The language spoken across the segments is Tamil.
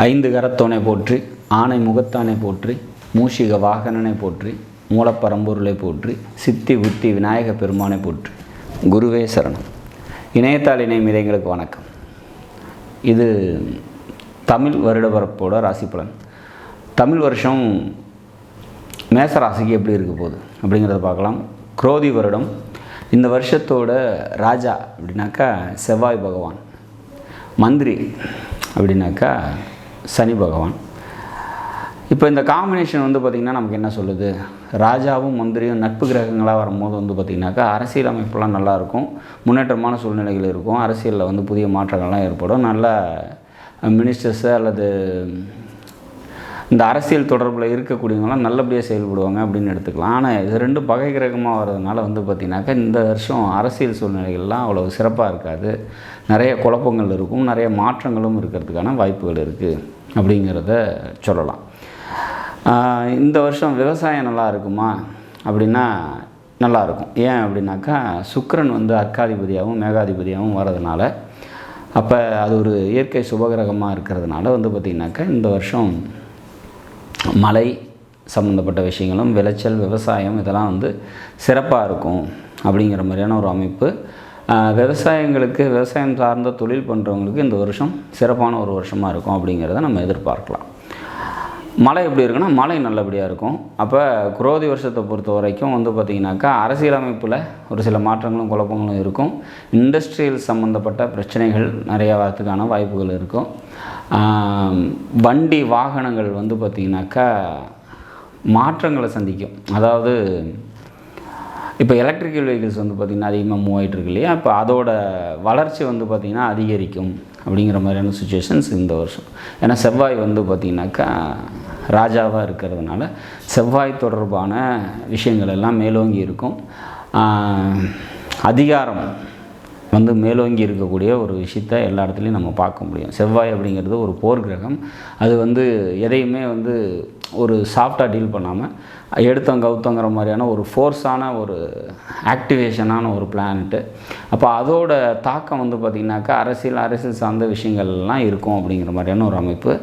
ஐந்து கரத்தோனை போற்றி, ஆனை முகத்தானை போற்றி, மூஷிக வாகனனை போற்றி, மூலப்பரம்பொருளை போற்றி, சித்தி புத்தி விநாயக பெருமானை போற்றி. குருவே சரணம். இணையத்தாள் இணையம் எங்களுக்கு வணக்கம். இது தமிழ் வருடப்பிறப்போட ராசி பலன். தமிழ் வருஷம் மேச ராசிக்கு எப்படி இருக்க போகுது அப்படிங்கிறத பார்க்கலாம். குரோதி வருடம். இந்த வருஷத்தோட ராஜா அப்படின்னாக்கா செவ்வாய் பகவான், மந்திரி அப்படின்னாக்கா சனி பகவான். இப்போ இந்த காம்பினேஷன் பார்த்திங்கன்னா நமக்கு என்ன சொல்லுது, ராஜாவும் மந்திரியும் நட்பு கிரகங்களாக வரும்போது பார்த்திங்கனாக்கா அரசியல் அமைப்புலாம் நல்லாயிருக்கும், முன்னேற்றமான சூழ்நிலைகள் இருக்கும், அரசியலில் புதிய மாற்றங்கள்லாம் ஏற்படும், நல்ல மினிஸ்டர்ஸு அல்லது இந்த அரசியல் தொடர்பில் இருக்கக்கூடியவங்களாம் நல்லபடியாக செயல்படுவாங்க அப்படின்னு எடுத்துக்கலாம். ஆனால் இது ரெண்டு பகை கிரகமாக வர்றதுனால பார்த்திங்கனாக்கா இந்த வருஷம் அரசியல் சூழ்நிலைகள்லாம் அவ்வளோ சிறப்பாக இருக்காது, நிறைய குழப்பங்கள் இருக்கும், நிறைய மாற்றங்களும் இருக்கிறதுக்கான வாய்ப்புகள் இருக்குது அப்படிங்கிறத சொல்லலாம். இந்த வருஷம் விவசாயம் நல்லா இருக்குமா அப்படின்னா நல்லாயிருக்கும். ஏன் அப்படின்னாக்கா சுக்கிரன் அர்க்காதிபதியாகவும் மேகாதிபதியாகவும் வர்றதுனால, அப்போ அது ஒரு இயற்கை சுபகிரகமாக இருக்கிறதுனால பார்த்திங்கனாக்கா இந்த வருஷம் மழை சம்மந்தப்பட்ட விஷயங்களும் விளைச்சல் விவசாயம் இதெல்லாம் சிறப்பாக இருக்கும் அப்படிங்கிற மாதிரியான ஒரு அமைப்பு. விவசாயம் சார்ந்த தொழில் பண்ணுறவங்களுக்கு இந்த வருஷம் சிறப்பான ஒரு வருஷமாக இருக்கும் அப்படிங்கிறத நம்ம எதிர்பார்க்கலாம். மழை எப்படி இருக்குன்னா மழை நல்லபடியாக இருக்கும். அப்போ குரோதி வருஷத்தை பொறுத்த வரைக்கும் பார்த்திங்கனாக்கா அரசியலமைப்பில் ஒரு சில மாற்றங்களும் குழப்பங்களும் இருக்கும். இண்டஸ்ட்ரியல் சம்மந்தப்பட்ட பிரச்சனைகள் நிறையா வரத்துக்கான வாய்ப்புகள் இருக்கும். வண்டி வாகனங்கள் பார்த்திங்கனாக்கா மாற்றங்களை சந்திக்கும். அதாவது இப்போ எலக்ட்ரிக்கல் வெஹிக்கிள்ஸ் பார்த்திங்கன்னா அதிகமாக மூவ் ஆகிட்டு இருக்கு இல்லையா, இப்போ அதோட வளர்ச்சி பார்த்திங்கன்னா அதிகரிக்கும் அப்படிங்கிற மாதிரியான சுச்சுவேஷன்ஸ் இந்த வருஷம். ஏன்னா செவ்வாய் பார்த்திங்கனாக்கா ராஜாவாக இருக்கிறதுனால செவ்வாய் தொடர்பான விஷயங்கள் எல்லாம் மேலோங்கி இருக்கும். அதிகாரம் மேலோங்கி இருக்கக்கூடிய ஒரு விஷயத்தை எல்லா இடத்துலையும் நம்ம பார்க்க முடியும். செவ்வாய் அப்படிங்கிறது ஒரு போர் கிரகம். அது எதையுமே ஒரு சாஃப்டாக டீல் பண்ணாமல் எடுத்தவங்க கவுத்தங்கிற மாதிரியான ஒரு ஃபோர்ஸான ஒரு ஆக்டிவேஷனான ஒரு பிளானட்டு. அப்போ அதோட தாக்கம் பார்த்திங்கனாக்கா அரசியல் சார்ந்த விஷயங்கள்லாம் இருக்கும் அப்படிங்கிற மாதிரியான ஒரு அமைப்பு.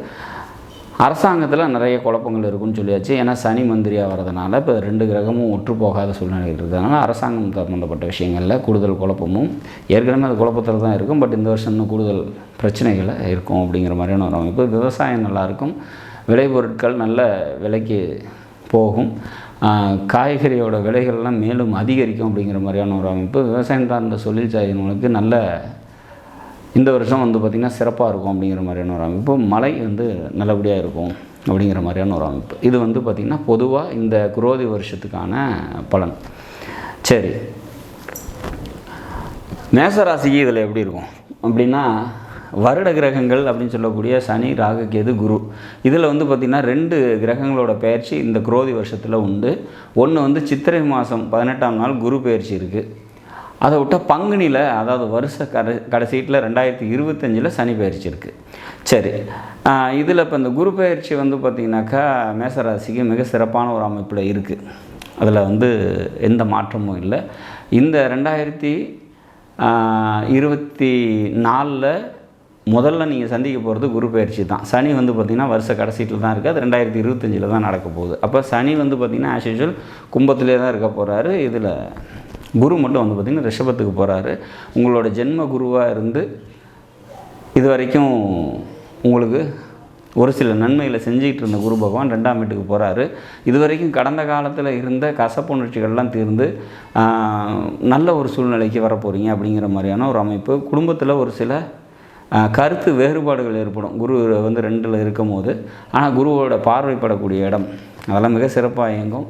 அரசாங்கத்தில் நிறைய குழப்பங்கள் இருக்குன்னு சொல்லியாச்சு. ஏன்னா சனி மந்திரியாக வர்றதுனால இப்போ ரெண்டு கிரகமும் ஒற்று போகாத சூழ்நிலை இருக்கிறதுனால அரசாங்கம் சம்பந்தப்பட்ட விஷயங்களில் கூடுதல் குழப்பமும், ஏற்கனவே அது குழப்பத்தில் தான் இருக்கும், பட் இந்த வருஷம் இன்னும் கூடுதல் பிரச்சனைகளை இருக்கும் அப்படிங்கிற மாதிரியான ஒரு அமைப்பு. விவசாயம் நல்லாயிருக்கும், விளைபொருட்கள் நல்ல விலைக்கு போகும், காய்கறியோட விலைகள்லாம் மேலும் அதிகரிக்கும் அப்படிங்கிற மாதிரியான ஒரு அமைப்பு. விவசாயம் சார்ந்த தொழில் செய்கிறவங்களுக்கு நல்ல இந்த வருஷம் பார்த்திங்கன்னா சிறப்பாக இருக்கும் அப்படிங்கிற மாதிரியான ஒரு அமைப்பு. மழை நல்லபடியாக இருக்கும் அப்படிங்கிற மாதிரியான ஒரு அமைப்பு. இது பார்த்திங்கன்னா பொதுவாக இந்த குரோதி வருஷத்துக்கான பலன். சரி, மேசராசிக்கு இதில் எப்படி இருக்கும் அப்படின்னா, வருட கிரகங்கள் அப்படின்னு சொல்லக்கூடிய சனி ராகு கேது குரு, இதில் பார்த்திங்கன்னா ரெண்டு கிரகங்களோட பயிற்சி இந்த குரோதி வருஷத்தில் உண்டு. ஒன்று சித்திரை மாதம் 18ஆம் நாள் குரு பயிற்சி இருக்குது. அதை விட்டால் பங்குனியில், அதாவது வருஷ கடைசீட்டில் 2025 சனி பயிற்சி இருக்குது. சரி, இதில் இப்போ இந்த குரு பயிற்சி பார்த்திங்கனாக்கா மேசராசிக்கு மிக சிறப்பான ஒரு அமைப்பில் இருக்குது. அதில் எந்த மாற்றமும் இல்லை. இந்த 2024 முதல்ல நீங்கள் சந்திக்க போகிறது குரு பயிற்சி தான். சனி பார்த்திங்கன்னா வருஷ கடைசீட்டில் தான் இருக்குது. அது 2025 தான் நடக்க போகுது. அப்போ சனி பார்த்திங்கன்னா ஆஸ் யூஷுவல் கும்பத்திலே தான் இருக்க போகிறாரு. இதில் குரு மட்டும் பார்த்திங்கன்னா ரிஷபத்துக்கு போகிறாரு. உங்களோட ஜென்ம குருவாக இருந்து இது வரைக்கும் உங்களுக்கு ஒரு சில நன்மைகளை செஞ்சுக்கிட்டு இருந்த குரு பகவான் 2ஆம் வீட்டுக்கு போகிறாரு. இது வரைக்கும் கடந்த காலத்தில் இருந்த கசப்புணர்ச்சிகள்லாம் தீர்ந்து நல்ல ஒரு சூழ்நிலைக்கு வரப்போகிறீங்க அப்படிங்கிற மாதிரியான ஒரு அமைப்பு. குடும்பத்தில் ஒரு சில கருத்து வேறுபாடுகள் ஏற்படும் குரு 2ல் இருக்கும் போது. ஆனால் குருவோட பார்வைப்படக்கூடிய இடம் அதெல்லாம் மிக சிறப்பாக இயங்கும்.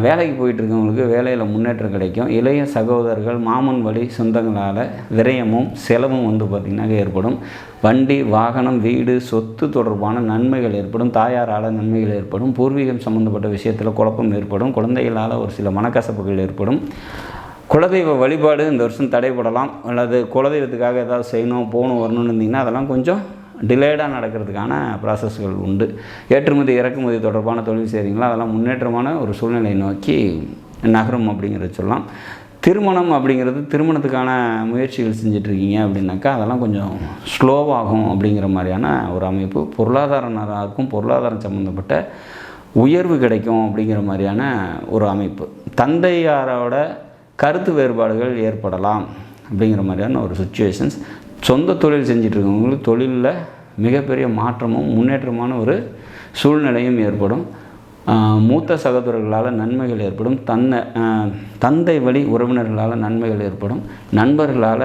வேலைக்கு போயிட்டுருக்கவங்களுக்கு வேலையில் முன்னேற்றம் கிடைக்கும். இளைய சகோதரர்கள் மாமன் வழி சொந்தங்களால் விரயமும் செலவும் பார்த்திங்கன்னா ஏற்படும். வண்டி வாகனம் வீடு சொத்து தொடர்பான நன்மைகள் ஏற்படும். தாயாரால் நன்மைகள் ஏற்படும். பூர்வீகம் சம்மந்தப்பட்ட விஷயத்தில் குழப்பம் ஏற்படும். குழந்தைகளால் ஒரு சில மனக்கசப்புகள் ஏற்படும். குலதெய்வ வழிபாடு இந்த வருஷம் தடைப்படலாம். அல்லது குலதெய்வத்துக்காக ஏதாவது செய்யணும் போகணும் வரணும்னு இருந்தீங்கன்னா அதெல்லாம் கொஞ்சம் டிலேடாக நடக்கிறதுக்கான ப்ராசஸ்கள் உண்டு. ஏற்றுமதி இறக்குமதி தொடர்பான தொழில் செய்கிறீங்களா, அதெல்லாம் முன்னேற்றமான ஒரு சூழ்நிலை நோக்கி நகரும் அப்படிங்கிறத சொல்லலாம். திருமணம் அப்படிங்கிறது திருமணத்துக்கான முயற்சிகள் செஞ்சிட்ருக்கீங்க அப்படின்னாக்கா அதெல்லாம் கொஞ்சம் ஸ்லோவாகும் அப்படிங்கிற மாதிரியான ஒரு அமைப்பு. பொருளாதாரம் பொருளாதாரம் சம்மந்தப்பட்ட உயர்வு கிடைக்கும் அப்படிங்கிற மாதிரியான ஒரு அமைப்பு. தந்தையாரோட கருத்து வேறுபாடுகள் ஏற்படலாம் அப்படிங்கிற மாதிரியான ஒரு சுச்சுவேஷன்ஸ். சொந்த தொழில் செஞ்சிட்ருக்கவங்களுக்கு தொழிலில் மிகப்பெரிய மாற்றமும் முன்னேற்றமான ஒரு சூழ்நிலையும் ஏற்படும். மூத்த சகோதரர்களால் நன்மைகள் ஏற்படும். தந்தை வழி உறவினர்களால் நன்மைகள் ஏற்படும். நண்பர்களால்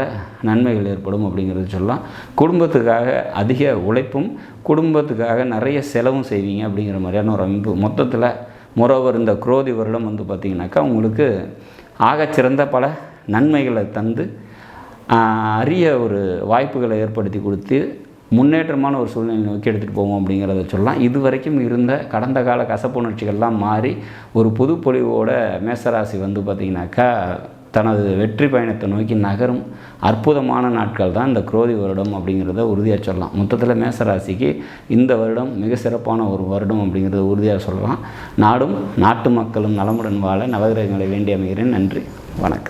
நன்மைகள் ஏற்படும் அப்படிங்கிறது சொல்லலாம். குடும்பத்துக்காக அதிக உழைப்பும் குடும்பத்துக்காக நிறைய செலவும் செய்வீங்க அப்படிங்கிற மாதிரியான ஒரு அமைப்பு. மொத்தத்தில் மொரோவர் இந்த குரோதி வருடம் வந்து பார்த்திங்கனாக்கா உங்களுக்கு ஆகச்சிறந்த பல நன்மைகளை தந்து அரிய ஒரு வாய்ப்புகளை ஏற்படுத்தி கொடுத்து முன்னேற்றமான ஒரு சூழ்நிலை நோக்கி எடுத்துகிட்டு போவோம் அப்படிங்கிறத சொல்லலாம். இது வரைக்கும் இருந்த கடந்த கால கசப்புணர்ச்சிகள்லாம் மாறி ஒரு புது பொலிவோட மேசராசி வந்து பார்த்திங்கனாக்கா தனது வெற்றி பயணத்தை நோக்கி நகரும் அற்புதமான நாட்கள் தான் இந்த குரோதி வருடம் அப்படிங்கிறத உறுதியாக சொல்லலாம். மொத்தத்தில் மேசராசிக்கு இந்த வருடம் மிக சிறப்பான ஒரு வருடம் அப்படிங்கிறத உறுதியாக சொல்லலாம். நாடும் நாட்டு மக்களும் நலமுடன் வாழ நவகிரகங்களை வேண்டி அமைகிறேன். நன்றி, வணக்கம்.